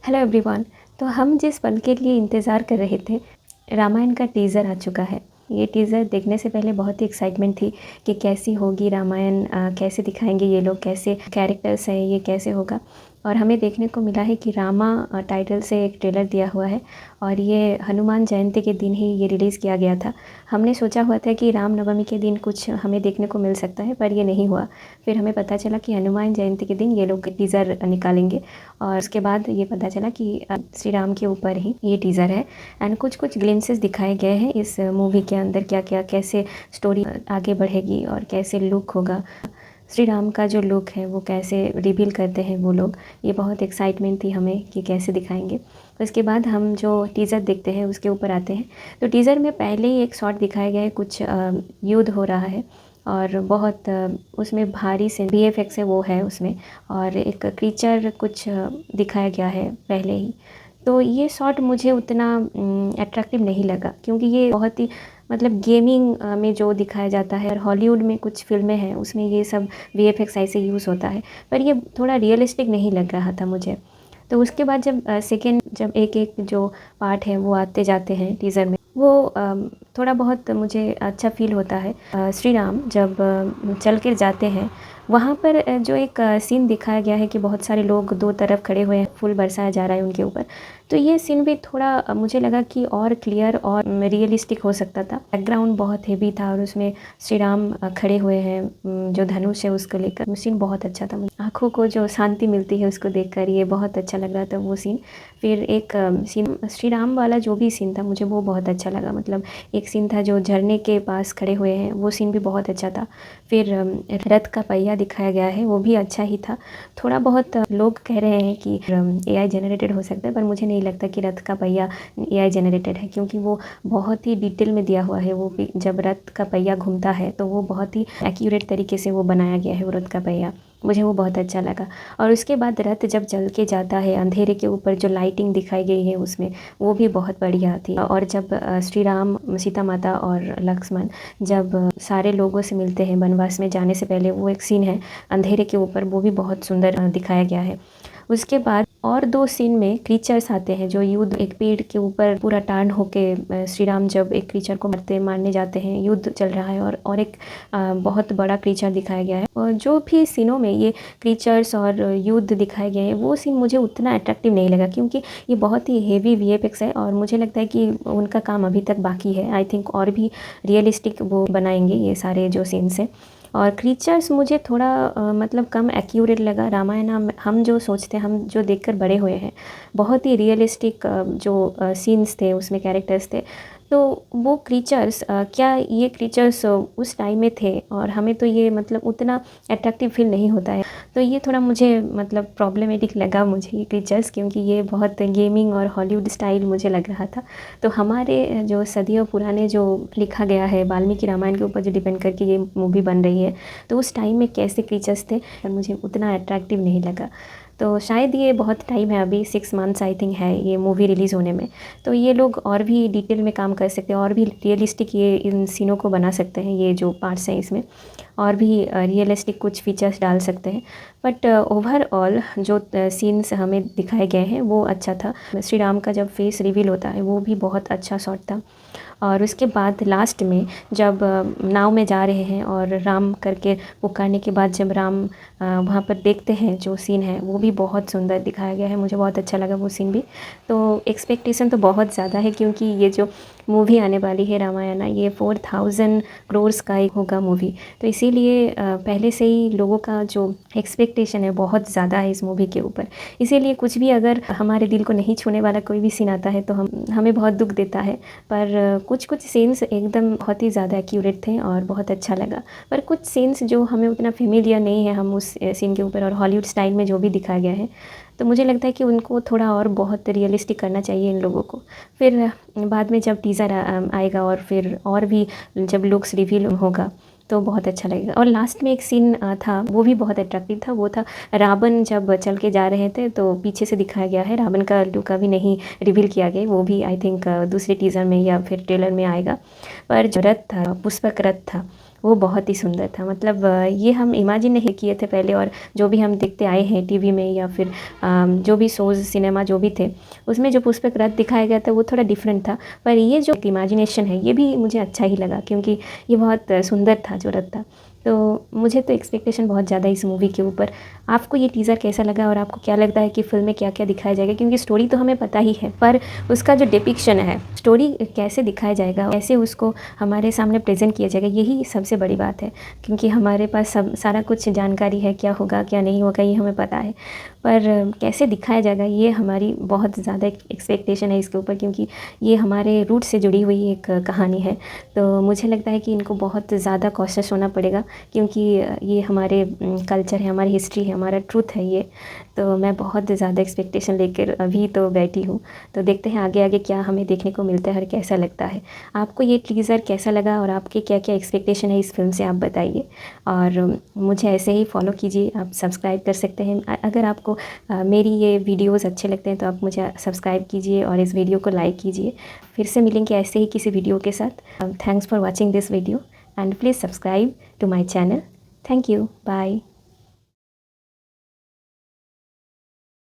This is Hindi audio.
Hello everyone. तो हम जिस पल के लिए इंतज़ार कर रहे थे, रामायण का टीज़र आ चुका है। ये टीज़र देखने से पहले बहुत ही एक्साइटमेंट थी कि कैसी होगी रामायण, कैसे दिखाएंगे ये लोग, कैसे कैरेक्टर्स हैं, ये कैसे होगा। और हमें देखने को मिला है कि रामा टाइटल से एक ट्रेलर दिया हुआ है और ये हनुमान जयंती के दिन ही ये रिलीज़ किया गया था। हमने सोचा हुआ था कि रामनवमी के दिन कुछ हमें देखने को मिल सकता है, पर ये नहीं हुआ। फिर हमें पता चला कि हनुमान जयंती के दिन ये लोग टीज़र निकालेंगे और उसके बाद ये पता चला कि श्री राम के ऊपर ही ये टीज़र है। एंड कुछ कुछ ग्लिम्सेस दिखाए गए हैं इस मूवी के अंदर, क्या क्या कैसे स्टोरी आगे बढ़ेगी और कैसे लुक होगा, श्री राम का जो लुक है वो कैसे रिवील करते हैं वो लोग। ये बहुत एक्साइटमेंट थी हमें कि कैसे दिखाएंगे। उसके बाद हम जो टीज़र देखते हैं उसके ऊपर आते हैं। तो टीज़र में पहले ही एक शॉट दिखाया गया है, कुछ युद्ध हो रहा है और बहुत उसमें भारी से VFX है वो है उसमें, और एक क्रीचर कुछ दिखाया गया है पहले ही। तो ये शॉट मुझे उतना अट्रैक्टिव नहीं लगा, क्योंकि ये बहुत ही मतलब गेमिंग में जो दिखाया जाता है और हॉलीवुड में कुछ फ़िल्में हैं उसमें ये सब VFX ऐसे यूज़ होता है, पर ये थोड़ा रियलिस्टिक नहीं लग रहा था मुझे। तो उसके बाद जब सेकेंड जब एक एक जो पार्ट है वो आते जाते हैं टीज़र में, वो थोड़ा बहुत मुझे अच्छा फ़ील होता है। श्री राम जब चल कर जाते हैं वहाँ पर जो एक सीन दिखाया गया है कि बहुत सारे लोग दो तरफ खड़े हुए हैं, फूल बरसाया जा रहा है उनके ऊपर। तो ये सीन भी थोड़ा मुझे लगा कि और क्लियर और रियलिस्टिक हो सकता था। बैकग्राउंड बहुत हेवी था और उसमें श्री राम खड़े हुए हैं, जो धनुष है उसको लेकर। वो सीन बहुत अच्छा था, आँखों को जो शांति मिलती है उसको देखकर ये बहुत अच्छा लग रहा था वो सीन। फिर एक सीन श्री राम वाला जो भी सीन था मुझे वो बहुत अच्छा लगा। मतलब एक सीन था जो झरने के पास खड़े हुए हैं, वो सीन भी बहुत अच्छा था। फिर रथ का पहिया दिखाया गया है, वो भी अच्छा ही था। थोड़ा बहुत लोग कह रहे हैं कि AI जनरेटेड हो सकता है, पर मुझे नहीं लगता कि रथ का पहिया AI जनरेटेड है, क्योंकि वो बहुत ही डिटेल में दिया हुआ है। वो भी जब रथ का पहिया घूमता है तो वो बहुत ही एक्यूरेट तरीके से वो बनाया गया है वो रथ का पहिया, मुझे वो बहुत अच्छा लगा। और उसके बाद रथ जब चल के जाता है अंधेरे के ऊपर, जो लाइटिंग दिखाई गई है उसमें वो भी बहुत बढ़िया थी। और जब श्री राम, सीता माता और लक्ष्मण जब सारे लोगों से मिलते हैं वनवास में जाने से पहले, वो एक सीन है अंधेरे के ऊपर, वो भी बहुत सुंदर दिखाया गया है। उसके बाद और दो सीन में क्रीचर्स आते हैं जो युद्ध, एक पेड़ के ऊपर पूरा टर्न होके श्री राम जब एक क्रीचर को मारने जाते हैं, युद्ध चल रहा है और एक बहुत बड़ा क्रीचर दिखाया गया है। और जो भी सीनों में ये क्रीचर्स और युद्ध दिखाए गए हैं वो सीन मुझे उतना अट्रैक्टिव नहीं लगा, क्योंकि ये बहुत ही हेवी VFX है और मुझे लगता है कि उनका काम अभी तक बाकी है। आई थिंक और भी रियलिस्टिक वो बनाएंगे ये सारे जो सीन्स हैं। और क्रीचर्स मुझे थोड़ा मतलब कम एक्यूरेट लगा। रामायण हम जो सोचते हैं, हम जो देखकर बड़े हुए हैं, बहुत ही रियलिस्टिक जो सीन्स थे उसमें, कैरेक्टर्स थे। तो वो क्रीचर्स, क्या ये क्रीचर्स उस टाइम में थे, और हमें तो ये मतलब उतना अट्रैक्टिव फील नहीं होता है। तो ये थोड़ा मुझे मतलब प्रॉब्लमेटिक लगा मुझे ये क्रीचर्स, क्योंकि ये बहुत गेमिंग और हॉलीवुड स्टाइल मुझे लग रहा था। तो हमारे जो सदियों पुराने जो लिखा गया है वाल्मीकि रामायण के ऊपर जो डिपेंड करके ये मूवी बन रही है, तो उस टाइम में कैसे क्रीचर्स थे मुझे उतना अट्रैक्टिव नहीं लगा। तो शायद ये बहुत टाइम है, अभी 6 मंथ्स आई थिंक है ये मूवी रिलीज़ होने में। तो ये लोग और भी डिटेल में काम कर सकते हैं, और भी रियलिस्टिक ये इन सीनों को बना सकते हैं। ये जो पार्ट्स हैं इसमें और भी रियलिस्टिक कुछ फीचर्स डाल सकते हैं। बट ओवरऑल जो सीन्स हमें दिखाए गए हैं वो अच्छा था। श्री राम का जब फेस रिवील होता है वो भी बहुत अच्छा शॉट था। और उसके बाद लास्ट में जब नाव में जा रहे हैं और राम करके पुकारने के बाद जब राम वहाँ पर देखते हैं, जो सीन है वो भी बहुत सुंदर दिखाया गया है, मुझे बहुत अच्छा लगा वो सीन भी। तो एक्सपेक्टेशन तो बहुत ज़्यादा है, क्योंकि ये जो मूवी आने वाली है रामायण, ये 4000 करोड़ का एक होगा मूवी। तो इसीलिए पहले से ही लोगों का जो एक्सपेक्टेशन है बहुत ज़्यादा है इस मूवी के ऊपर। इसीलिए कुछ भी अगर हमारे दिल को नहीं छूने वाला कोई भी सीन आता है तो हमें बहुत दुख देता है। पर कुछ कुछ सीन्स एकदम बहुत ही ज़्यादा एक्यूरेट थे और बहुत अच्छा लगा। पर कुछ सीन्स जो हमें उतना फेमिलियर नहीं है हम उस सीन के ऊपर, और हॉलीवुड स्टाइल में जो भी दिखाया गया है, तो मुझे लगता है कि उनको थोड़ा और बहुत रियलिस्टिक करना चाहिए इन लोगों को। फिर बाद में जब टीज़र आएगा और फिर और भी जब लुक्स रिवील होगा तो बहुत अच्छा लगेगा। और लास्ट में एक सीन था वो भी बहुत अट्रैक्टिव था, वो था रावण जब चल के जा रहे थे तो पीछे से दिखाया गया है, रावण का लुक अभी नहीं रिवील किया गया, वो भी आई थिंक दूसरे टीज़र में या फिर ट्रेलर में आएगा। पर जो रथ था, पुष्पक रथ था, वो बहुत ही सुंदर था। मतलब ये हम इमेजिन नहीं किए थे पहले, और जो भी हम देखते आए हैं टीवी में या फिर जो भी शोज़ सिनेमा जो भी थे, उसमें जो पुष्पक रथ दिखाया गया था वो थोड़ा डिफरेंट था। पर ये जो इमेजिनेशन है ये भी मुझे अच्छा ही लगा, क्योंकि ये बहुत सुंदर था जो रथ था। तो मुझे तो एक्सपेक्टेशन बहुत ज़्यादा इस मूवी के ऊपर। आपको ये टीज़र कैसा लगा और आपको क्या लगता है कि फ़िल्म में क्या-क्या दिखाया जाएगा? क्योंकि स्टोरी तो हमें पता ही है, पर उसका जो डिपिक्शन है, स्टोरी कैसे दिखाया जाएगा, कैसे उसको हमारे सामने प्रेज़ेंट किया जाएगा, यही सबसे बड़ी बात है। क्योंकि हमारे पास सब सारा कुछ जानकारी है, क्या होगा, क्या नहीं होगा, ये हमें पता है। पर कैसे दिखाया जाएगा ये हमारी बहुत ज़्यादा एक्सपेक्टेशन है इसके ऊपर, क्योंकि ये हमारे रूट से जुड़ी हुई एक कहानी है। तो मुझे लगता है कि इनको बहुत ज़्यादा कॉशियस होना पड़ेगा, क्योंकि ये हमारे कल्चर है, हमारी हिस्ट्री है, हमारा ट्रुथ है ये। तो मैं बहुत ज़्यादा एक्सपेक्टेशन लेकर अभी तो बैठी हूँ। तो देखते हैं आगे आगे क्या हमें देखने को मिलता है और कैसा लगता है। आपको ये टीज़र कैसा लगा और आपके क्या क्या एक्सपेक्टेशन है इस फिल्म से, आप बताइए। और मुझे ऐसे ही फॉलो कीजिए, आप सब्सक्राइब कर सकते हैं। अगर आपको मेरी ये वीडियोज़ अच्छे लगते हैं तो आप मुझे सब्सक्राइब कीजिए और इस वीडियो को लाइक कीजिए। फिर से मिलेंगे ऐसे ही किसी वीडियो के साथ। Thanks for watching this video and please subscribe to my channel. Thank you. Bye.